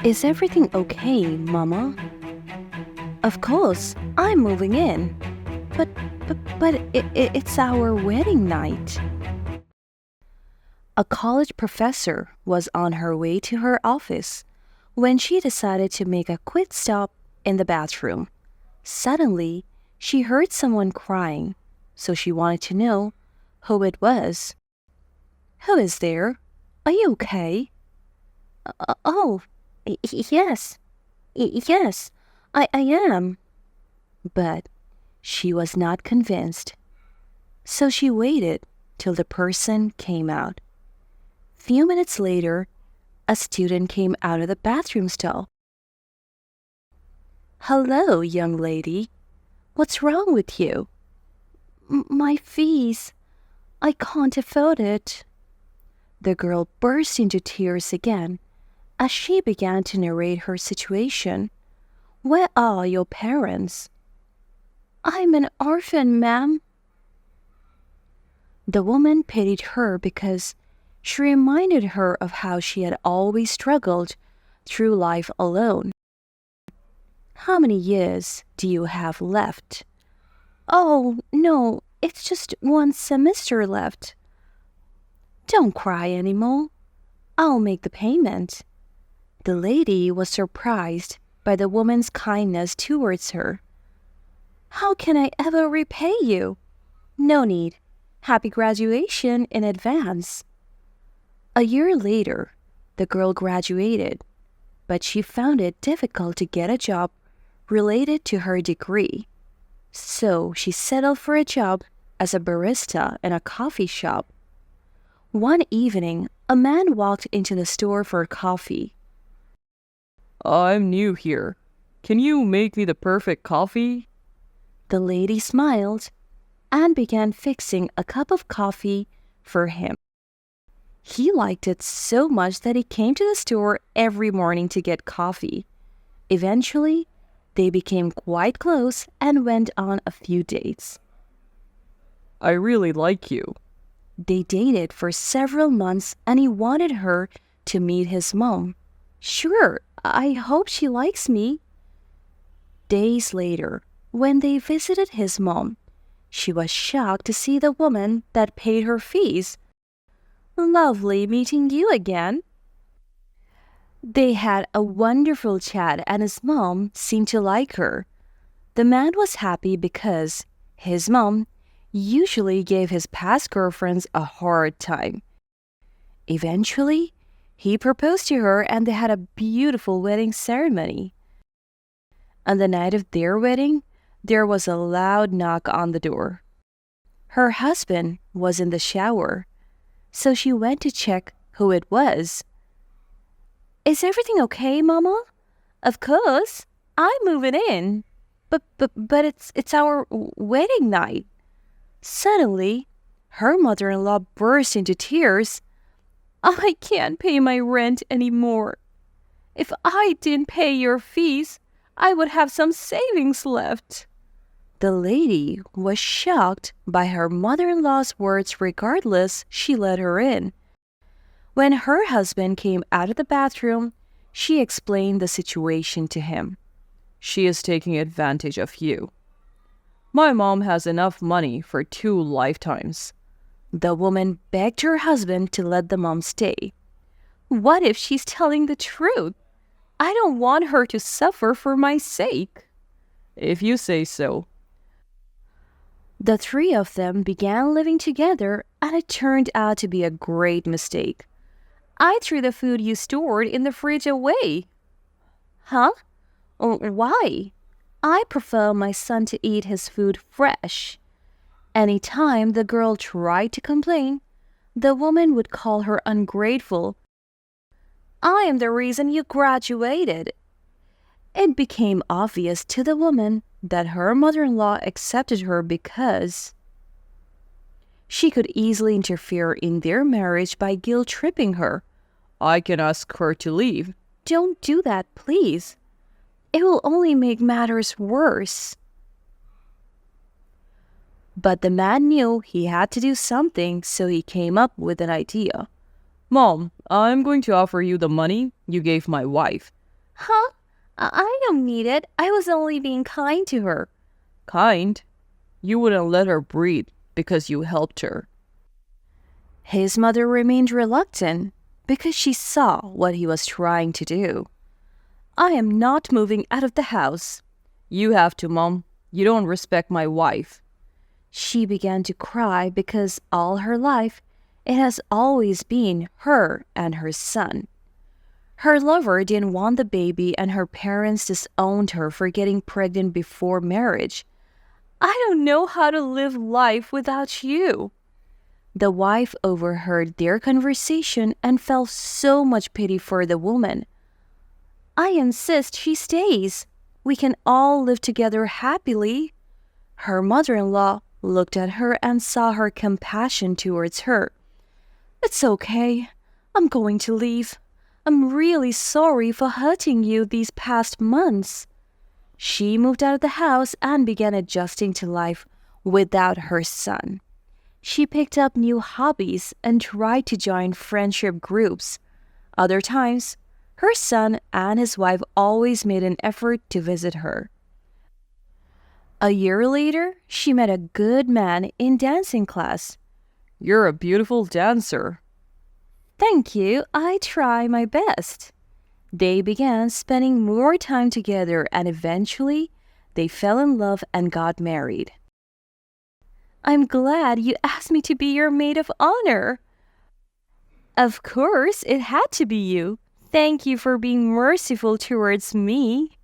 Is everything okay, Mama? Of course, I'm moving in. But it's our wedding night. A college professor was on her way to her office when she decided to make a quick stop in the bathroom. Suddenly, she heard someone crying, so she wanted to know who it was. Who is there? Are you okay? Oh, yes, yes, I am. But she was not convinced. So she waited till the person came out. Few minutes later, a student came out of the bathroom stall. Hello, young lady. What's wrong with you? My fees. I can't afford it. The girl burst into tears again as she began to narrate her situation. Where are your parents? I'm an orphan, ma'am. The woman pitied her because she reminded her of how she had always struggled through life alone. How many years do you have left? Oh, no, it's just one semester left. Don't cry anymore. I'll make the payment. The lady was surprised by the woman's kindness towards her. How can I ever repay you? No need. Happy graduation in advance. A year later, the girl graduated, but she found it difficult to get a job related to her degree. So she settled for a job as a barista in a coffee shop. One evening, a man walked into the store for coffee. I'm new here. Can you make me the perfect coffee? The lady smiled and began fixing a cup of coffee for him. He liked it so much that he came to the store every morning to get coffee. Eventually, they became quite close and went on a few dates. I really like you. They dated for several months and he wanted her to meet his mom. Sure, I hope she likes me. Days later, when they visited his mom, she was shocked to see the woman that paid her fees. Lovely meeting you again. They had a wonderful chat and his mom seemed to like her. The man was happy because his mom usually gave his past girlfriends a hard time. Eventually, he proposed to her and they had a beautiful wedding ceremony. On the night of their wedding, there was a loud knock on the door. Her husband was in the shower, so she went to check who it was. Is everything okay, Mama? Of course, I'm moving in. But it's our wedding night. Suddenly, her mother-in-law burst into tears. I can't pay my rent anymore. If I didn't pay your fees, I would have some savings left. The lady was shocked by her mother-in-law's words. Regardless, she let her in. When her husband came out of the bathroom, she explained the situation to him. She is taking advantage of you. My mom has enough money for 2 lifetimes. The woman begged her husband to let the mom stay. What if she's telling the truth? I don't want her to suffer for my sake. If you say so. The three of them began living together and it turned out to be a great mistake. I threw the food you stored in the fridge away. Huh? Why? I prefer my son to eat his food fresh. Any time the girl tried to complain, the woman would call her ungrateful. I am the reason you graduated. It became obvious to the woman that her mother-in-law accepted her because she could easily interfere in their marriage by guilt-tripping her. I can ask her to leave. Don't do that, please. It will only make matters worse. But the man knew he had to do something, so he came up with an idea. Mom, I'm going to offer you the money you gave my wife. Huh? I don't need it. I was only being kind to her. Kind? You wouldn't let her breathe because you helped her. His mother remained reluctant because she saw what he was trying to do. I am not moving out of the house. You have to, Mom. You don't respect my wife. She began to cry because all her life it has always been her and her son. Her lover didn't want the baby and her parents disowned her for getting pregnant before marriage. I don't know how to live life without you. The wife overheard their conversation and felt so much pity for the woman. I insist she stays. We can all live together happily. Her mother-in-law looked at her and saw her compassion towards her. It's okay. I'm going to leave. I'm really sorry for hurting you these past months. She moved out of the house and began adjusting to life without her son. She picked up new hobbies and tried to join friendship groups. Other times, her son and his wife always made an effort to visit her. A year later, she met a good man in dancing class. You're a beautiful dancer. Thank you, I try my best. They began spending more time together and eventually they fell in love and got married. I'm glad you asked me to be your maid of honor. Of course, it had to be you. Thank you for being merciful towards me.